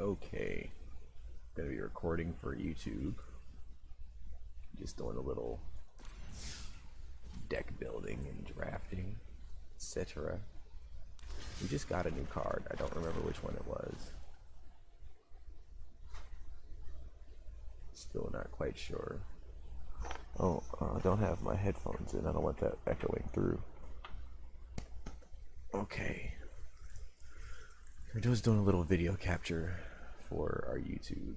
Okay, gonna be recording for YouTube. Just doing a little deck building and drafting, etc. We just got a new card. I don't remember which one it was. Still not quite sure. Oh, I don't have my headphones in. I don't want that echoing through. Okay. We're just doing a little video capture for our YouTube.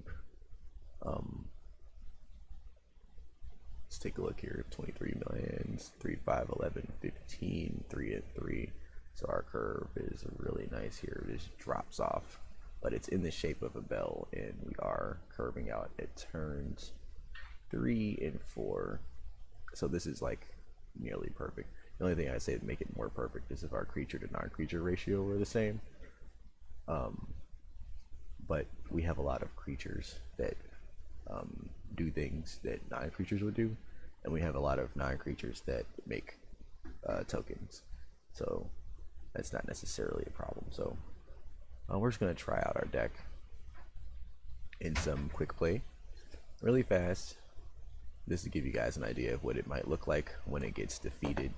Let's take a look here. 23 millions, 3, 5, 11, 15, 3 and 3. So our curve is really nice here. It just drops off, but it's in the shape of a bell, and we are curving out at turns 3 and 4. So this is like nearly perfect. The only thing I say to make it more perfect is if our creature to non-creature ratio were the same. But we have a lot of creatures that do things that non-creatures would do, and we have a lot of non-creatures that make tokens. So that's not necessarily a problem. So we're just going to try out our deck in some quick play really fast, just to give you guys an idea of what it might look like when it gets defeated,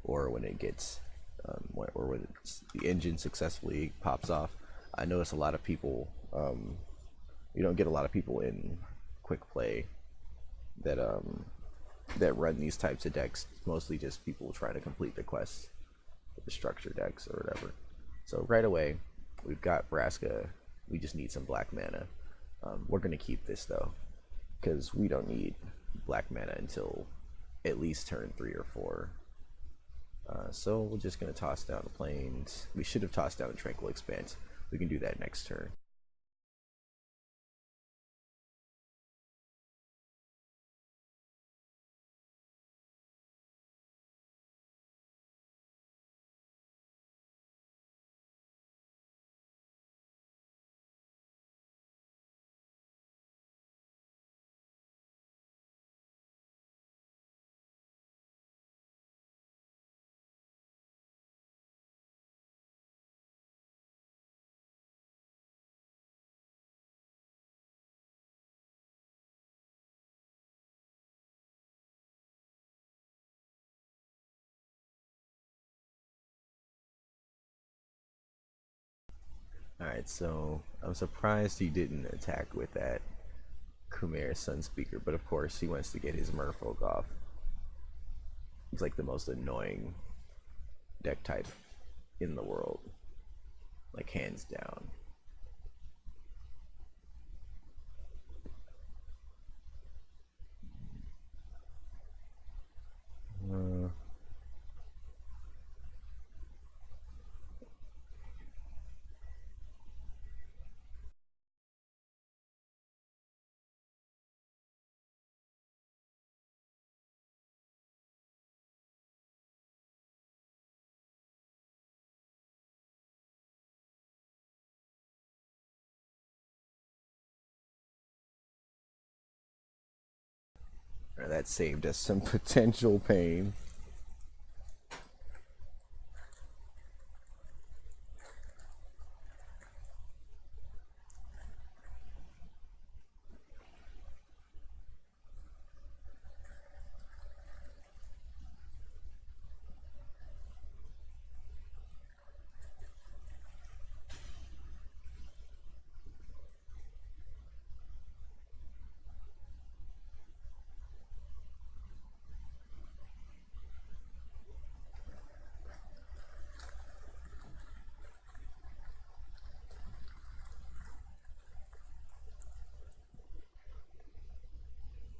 or when it gets or when the engine successfully pops off. I notice a lot of people, you don't get a lot of people in quick play that that run these types of decks. Mostly just people trying to complete the quests with the structure decks or whatever. So right away, we've got Vraska. We just need some black mana. We're gonna keep this though, because we don't need black mana until at least turn 3 or 4. So we're just gonna toss down the plains. We should have tossed down the Tranquil Expanse. We can do that next turn. Alright, so I'm surprised he didn't attack with that Khmer Sunspeaker, but of course he wants to get his Merfolk off. It's like the most annoying deck type in the world, like hands down. That saved us some potential pain.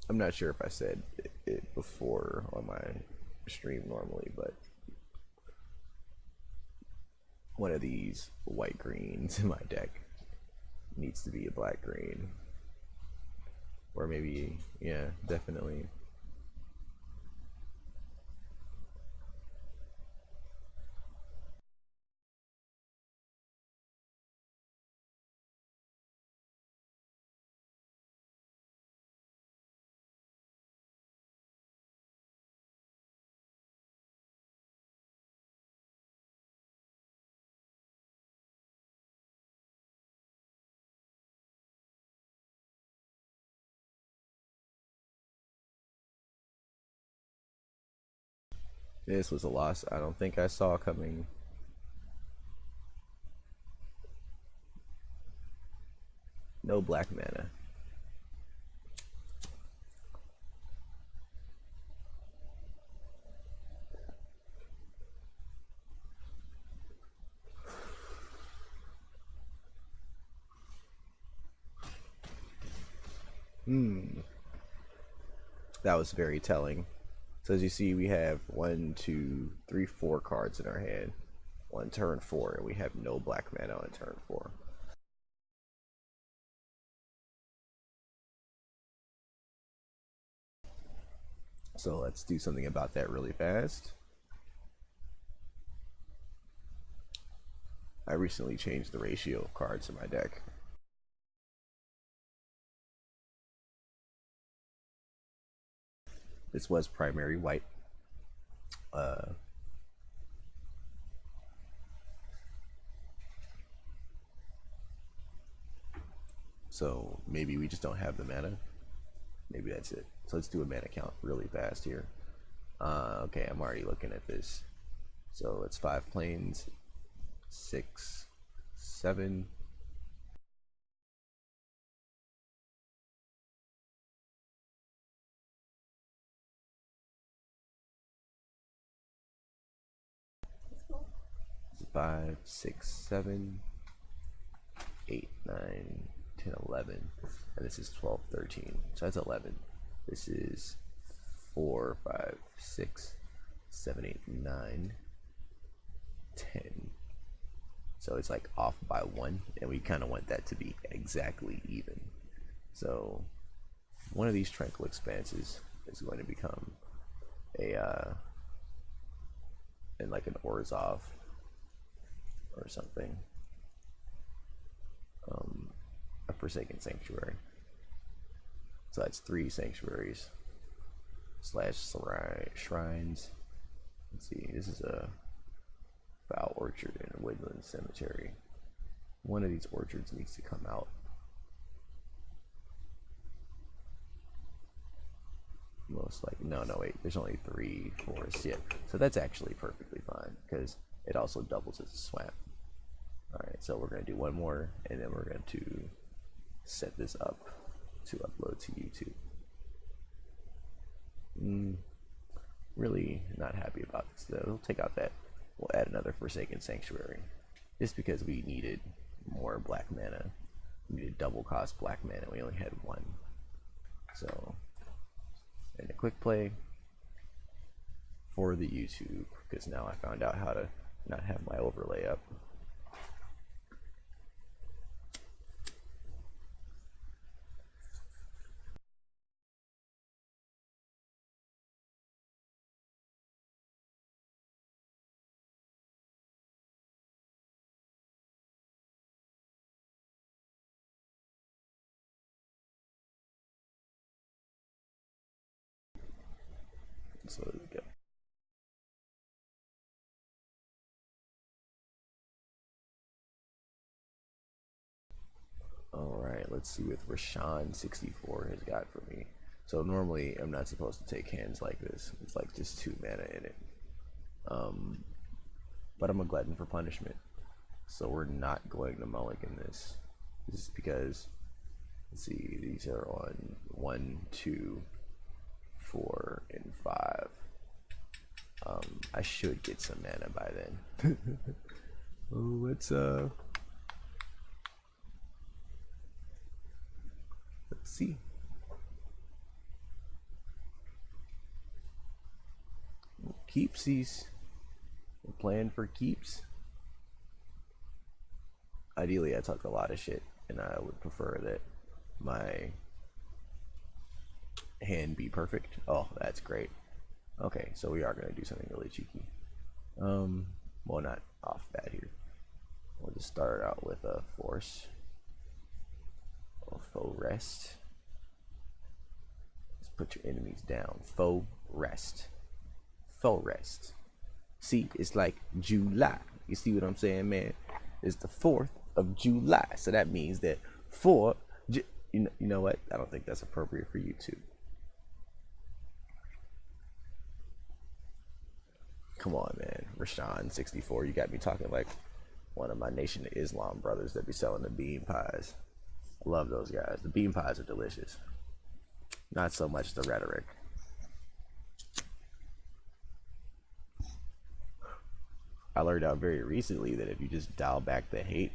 I'm not sure if I said it before on my stream normally, but one of these white greens in my deck needs to be a black green. Or maybe, yeah, definitely This was a loss I don't think I saw coming. No black mana. That was very telling. So as you see, we have 1, 2, 3, 4 cards in our hand on turn 4, and we have no black mana on turn 4. So let's do something about that really fast. I recently changed the ratio of cards in my deck. This was primary white. So maybe we just don't have the mana. Maybe that's it. So let's do a mana count really fast here. Okay, I'm already looking at this. So it's 5 planes, 6, 7. Five, 6, 7, 8, 9, 10, 11, and this is 12, 13. So that's 11. This is 4, 5, 6, 7, 8, 9, 10. So it's like off by 1, and we kind of want that to be exactly even. So one of these Tranquil Expanses is going to become a and like an Orzhov or something. A Forsaken Sanctuary. So that's 3 sanctuaries / shrines. Let's see, this is a Foul Orchard and a Woodland Cemetery. One of these orchards needs to come out. Most likely, no, wait, there's only 3 forests yet. So that's actually perfectly fine because it also doubles as a swamp. Alright, so we're going to do one more, and then we're going to set this up to upload to YouTube. Really not happy about this though. We'll take out that. We'll add another Forsaken Sanctuary. Just because we needed more black mana. We needed double cost black mana. We only had 1. So, and a quick play for the YouTube, because now I found out how to not have my overlay up. So there we go. Alright, let's see what Rashawn64 has got for me. So normally I'm not supposed to take hands like this. It's like just 2 mana in it. But I'm a glutton for punishment. So we're not going to mulligan this. Just because, let's see, these are on 1, 2, 4, and 5. I should get some mana by then. Oh, let's see. Keepsies. We're playing for keeps. Ideally, I talk a lot of shit, and I would prefer that my hand be perfect. Oh, that's great. Okay, so we are going to do something really cheeky. Well, not off bat here. We'll just start out with a force. A faux rest. Let's put your enemies down. Faux rest. Faux rest. See, it's like July. You see what I'm saying, man? It's the 4th of July. So that means that you know what? I don't think that's appropriate for YouTube. Come on, man. Rashawn 64, you got me talking like one of my Nation of Islam brothers that be selling the bean pies. I love those guys. The bean pies are delicious. Not so much the rhetoric. I learned out very recently that if you just dial back the hate,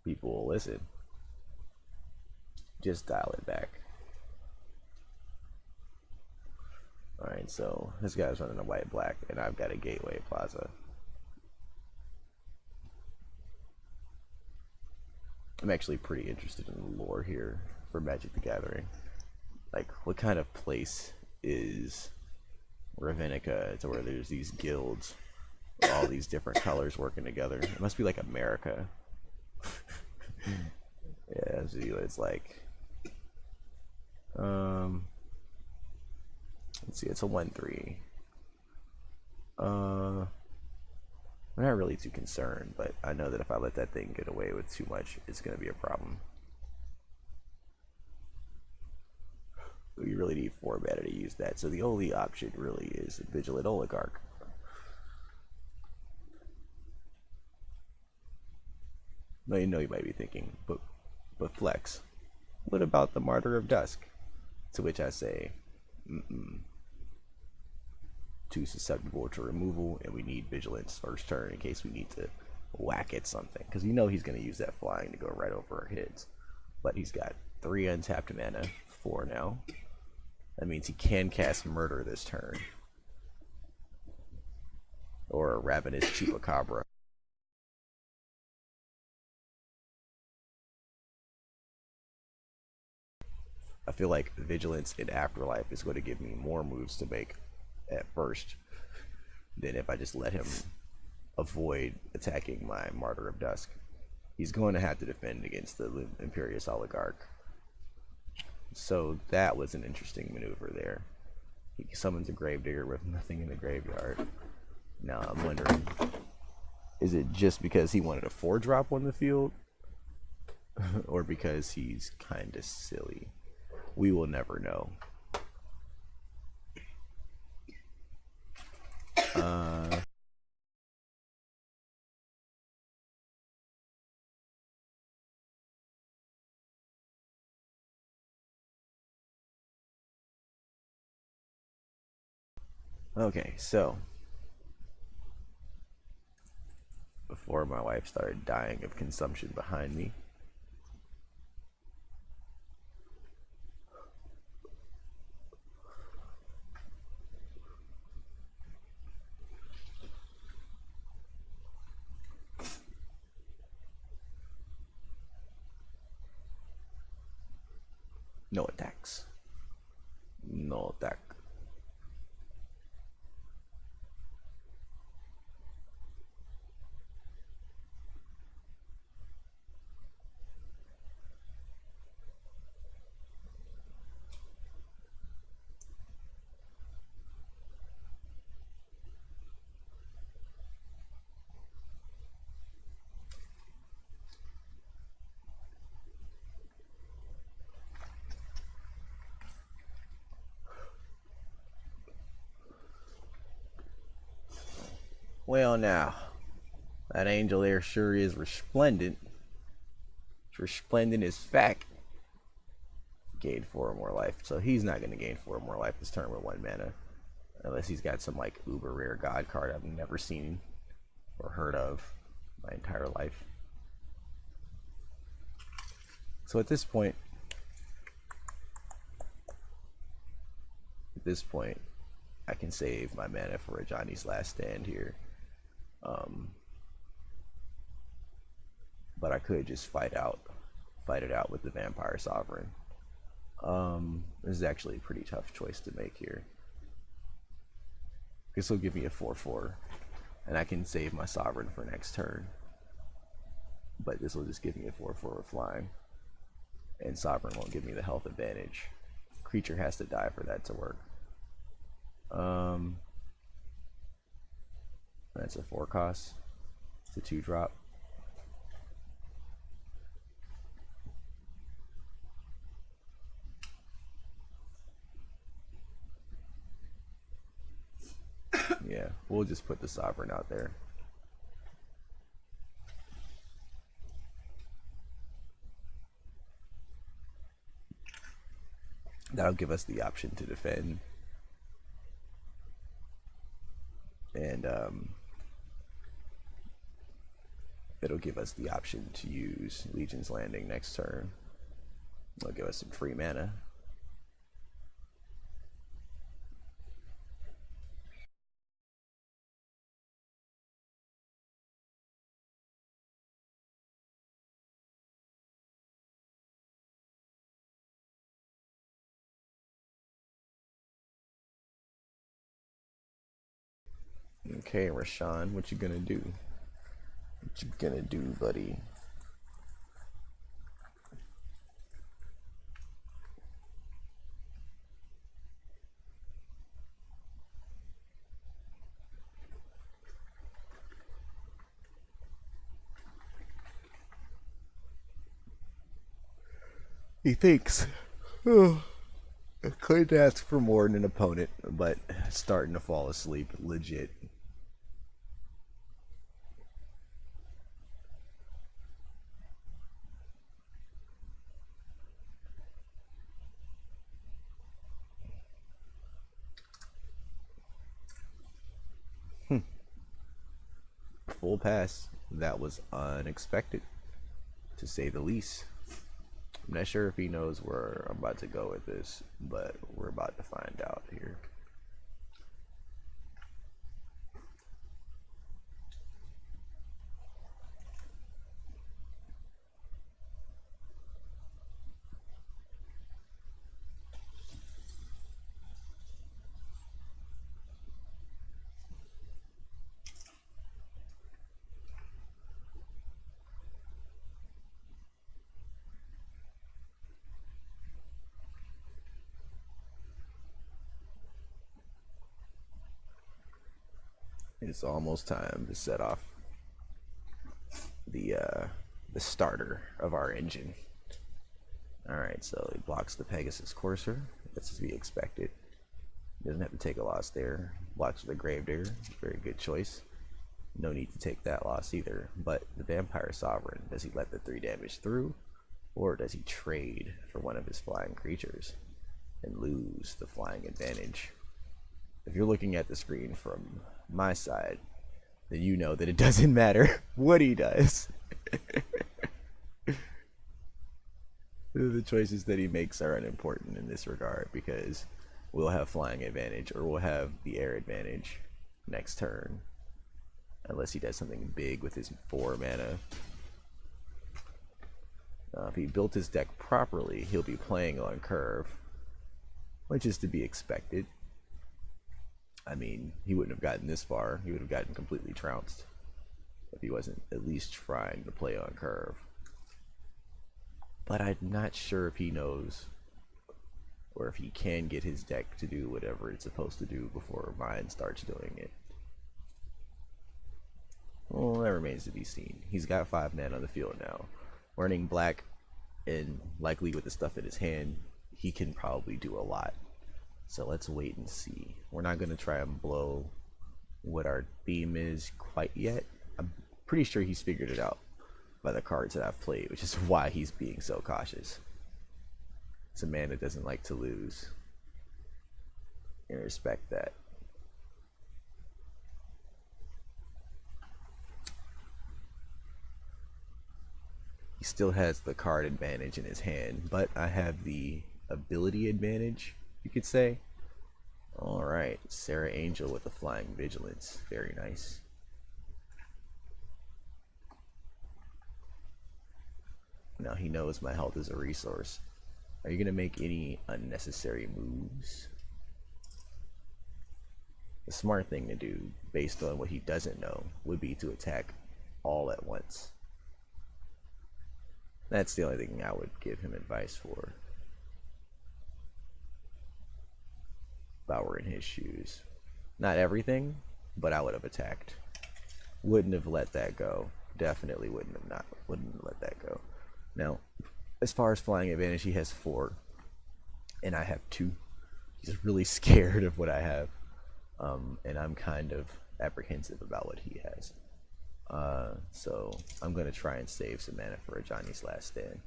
people will listen. Just dial it back. Alright, so this guy's running a white black, and I've got a Gateway Plaza. I'm actually pretty interested in the lore here for Magic the Gathering. Like, what kind of place is Ravenica to where there's these guilds with all these different colors working together? It must be like America. Yeah, see what it's like. Let's see, it's a 1/3. I'm not really too concerned, but I know that if I let that thing get away with too much, it's going to be a problem. We really need 4 mana to use that, so the only option really is Vigilant Oligarch. Now you know you might be thinking, but Flex, what about the Martyr of Dusk? To which I say, too susceptible to removal, and we need Vigilance first turn in case we need to whack at something. Because you know he's going to use that flying to go right over our heads. But he's got 3 untapped mana, 4 now. That means he can cast Murder this turn. Or Ravenous Chupacabra. I feel like Vigilance in Afterlife is going to give me more moves to make at first than if I just let him avoid attacking my Martyr of Dusk. He's going to have to defend against the Imperious Oligarch. So that was an interesting maneuver there. He summons a Gravedigger with nothing in the graveyard. Now I'm wondering, is it just because he wanted a 4-drop on the field? Or because he's kinda silly? We will never know. Okay, so before my wife started dying of consumption behind me, no attacks. No attack. Well, now, that angel there sure is resplendent. It's resplendent as fact. Gained 4 more life, so he's not going to gain 4 more life this turn with 1 mana. Unless he's got some, like, uber rare god card I've never seen or heard of my entire life. So at this point, I can save my mana for a Johnny's Last Stand here. But I could just fight it out with the Vampire Sovereign. This is actually a pretty tough choice to make here. This will give me a 4/4, and I can save my Sovereign for next turn. But this will just give me a 4/4 with flying, and Sovereign won't give me the health advantage. Creature has to die for that to work. That's a 4 cost. It's a 2-drop. Yeah, Yeah, we'll just put the Sovereign out there. That'll give us the option to defend. And it'll give us the option to use Legion's Landing next turn. It'll give us some free mana. Okay, Rashawn, what you gonna do? What you gonna do, buddy? He thinks, oh, I couldn't ask for more than an opponent, but starting to fall asleep, legit. Full pass. That was unexpected, to say the least. I'm not sure if he knows where I'm about to go with this, but we're about to find out here. It's almost time to set off the starter of our engine. All right, so he blocks the Pegasus Courser. That's to be expected. Doesn't have to take a loss there. Blocks with a Gravedigger. Very good choice. No need to take that loss either. But the Vampire Sovereign, does he let the 3 damage through, or does he trade for one of his flying creatures and lose the flying advantage? If you're looking at the screen from my side, then you know that it doesn't matter what he does. The choices that he makes are unimportant in this regard, because we'll have flying advantage or we'll have the air advantage next turn, unless he does something big with his 4 mana. If he built his deck properly, he'll be playing on curve, which is to be expected. I mean, he wouldn't have gotten this far. He would have gotten completely trounced if he wasn't at least trying to play on curve. But I'm not sure if he knows, or if he can get his deck to do whatever it's supposed to do before mine starts doing it. Well, that remains to be seen. He's got 5 men on the field now. Running black, and likely with the stuff in his hand, he can probably do a lot. So let's wait and see. We're not going to try and blow what our theme is quite yet. I'm pretty sure he's figured it out by the cards that I've played, which is why he's being so cautious. It's a man that doesn't like to lose. And respect that. He still has the card advantage in his hand, but I have the ability advantage, you could say. Alright, Sarah Angel with the Flying Vigilance. Very nice. Now he knows my health is a resource. Are you going to make any unnecessary moves? The smart thing to do, based on what he doesn't know, would be to attack all at once. That's the only thing I would give him advice for, if I were in his shoes. Not everything, but I would have attacked. Wouldn't have let that go. Definitely wouldn't let that go. Now, as far as flying advantage, he has 4, and I have 2. He's really scared of what I have. and I'm kind of apprehensive about what he has. So I'm gonna try and save some mana for a Johnny's Last Stand,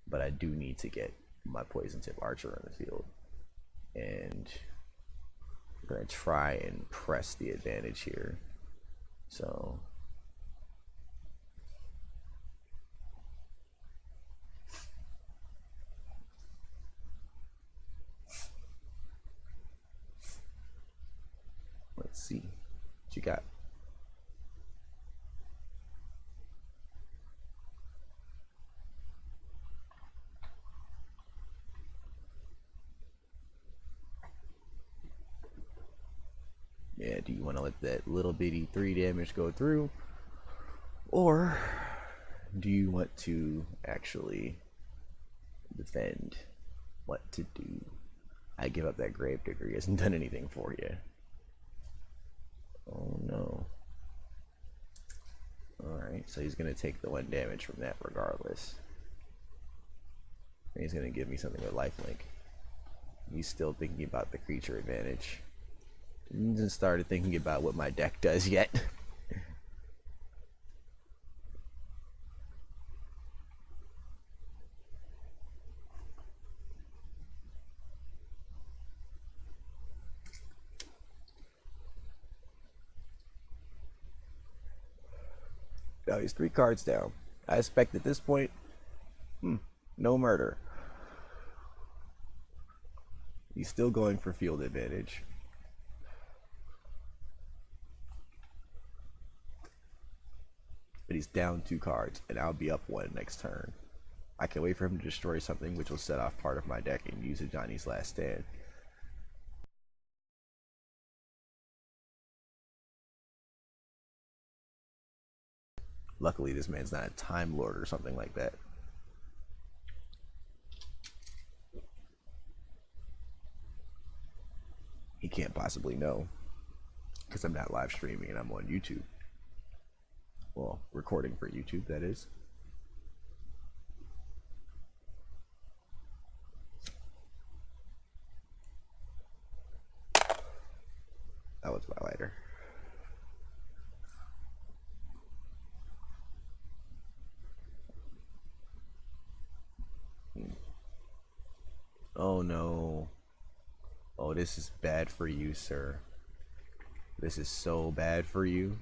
but I do need to get my poison tip archer on the field, and I'm gonna try and press the advantage here. So let's see what you got. Yeah, do you want to let that little bitty 3 damage go through? Or do you want to actually defend? What to do? I give up that Gravedigger. He hasn't done anything for you. Oh no. Alright, so he's going to take the 1 damage from that regardless. And he's going to give me something with lifelink. He's still thinking about the creature advantage. He hasn't started thinking about what my deck does yet. Now he's 3 cards down. I expect at this point, no murder. He's still going for field advantage. But he's down 2 cards, and I'll be up 1 next turn. I can wait for him to destroy something, which will set off part of my deck and use a Johnny's Last Stand. Luckily, this man's not a Time Lord or something like that. He can't possibly know, because I'm not live streaming and I'm on YouTube. Well, recording for YouTube, that is. That was my lighter. Oh no. Oh, this is bad for you, sir. This is so bad for you.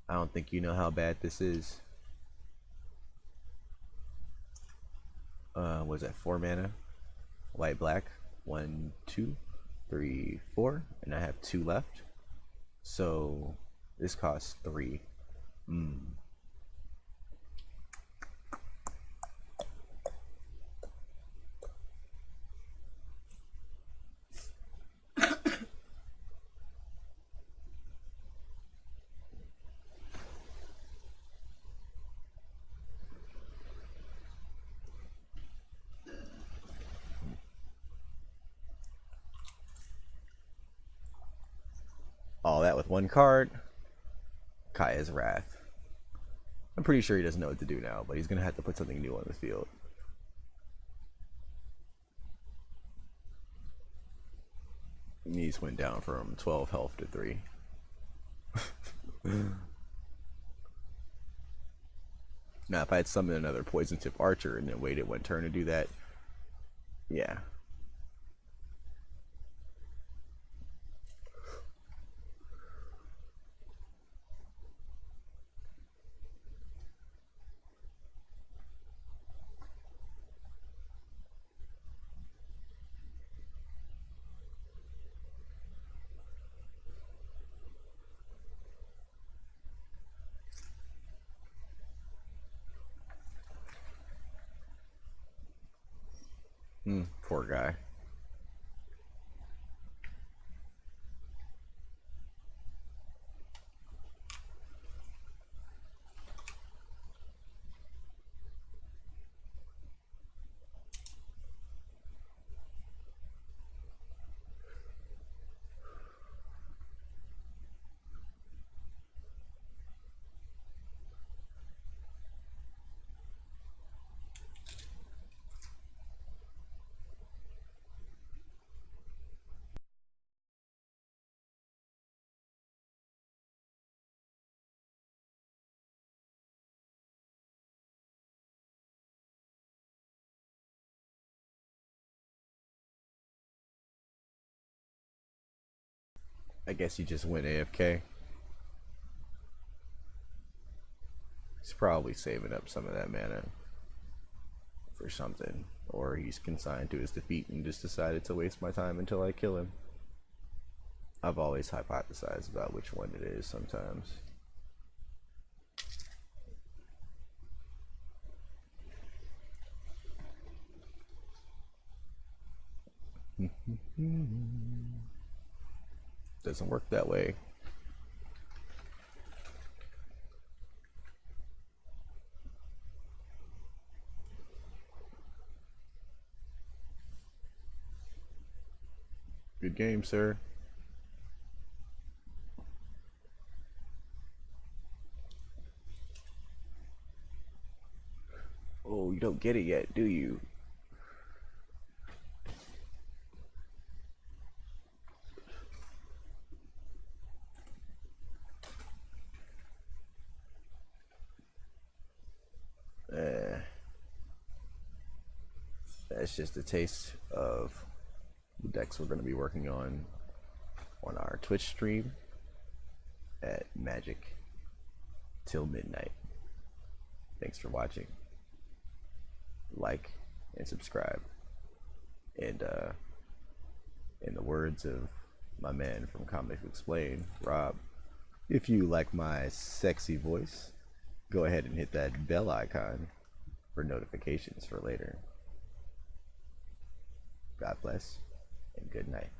I don't think you know how bad this is. Was that 4 mana? White, black. 1, 2, 3, 4. And I have 2 left. So this costs 3. All that with 1 card. Kaya's Wrath. I'm pretty sure he doesn't know what to do now, but he's going to have to put something new on the field. Knees went down from 12 health to 3. Now, if I had summoned another poison tip archer and then waited 1 turn to do that, yeah. Poor guy. I guess he just went AFK. He's probably saving up some of that mana for something, or he's consigned to his defeat and just decided to waste my time until I kill him. I've always hypothesized about which one it is sometimes. Doesn't work that way. Good game, sir. Oh, you don't get it yet, do you? That's just a taste of the decks we're going to be working on our Twitch stream at Magic till midnight. Thanks for watching. Like and subscribe. And in the words of my man from Comics Explain, Rob, if you like my sexy voice, go ahead and hit that bell icon for notifications for later. God bless and good night.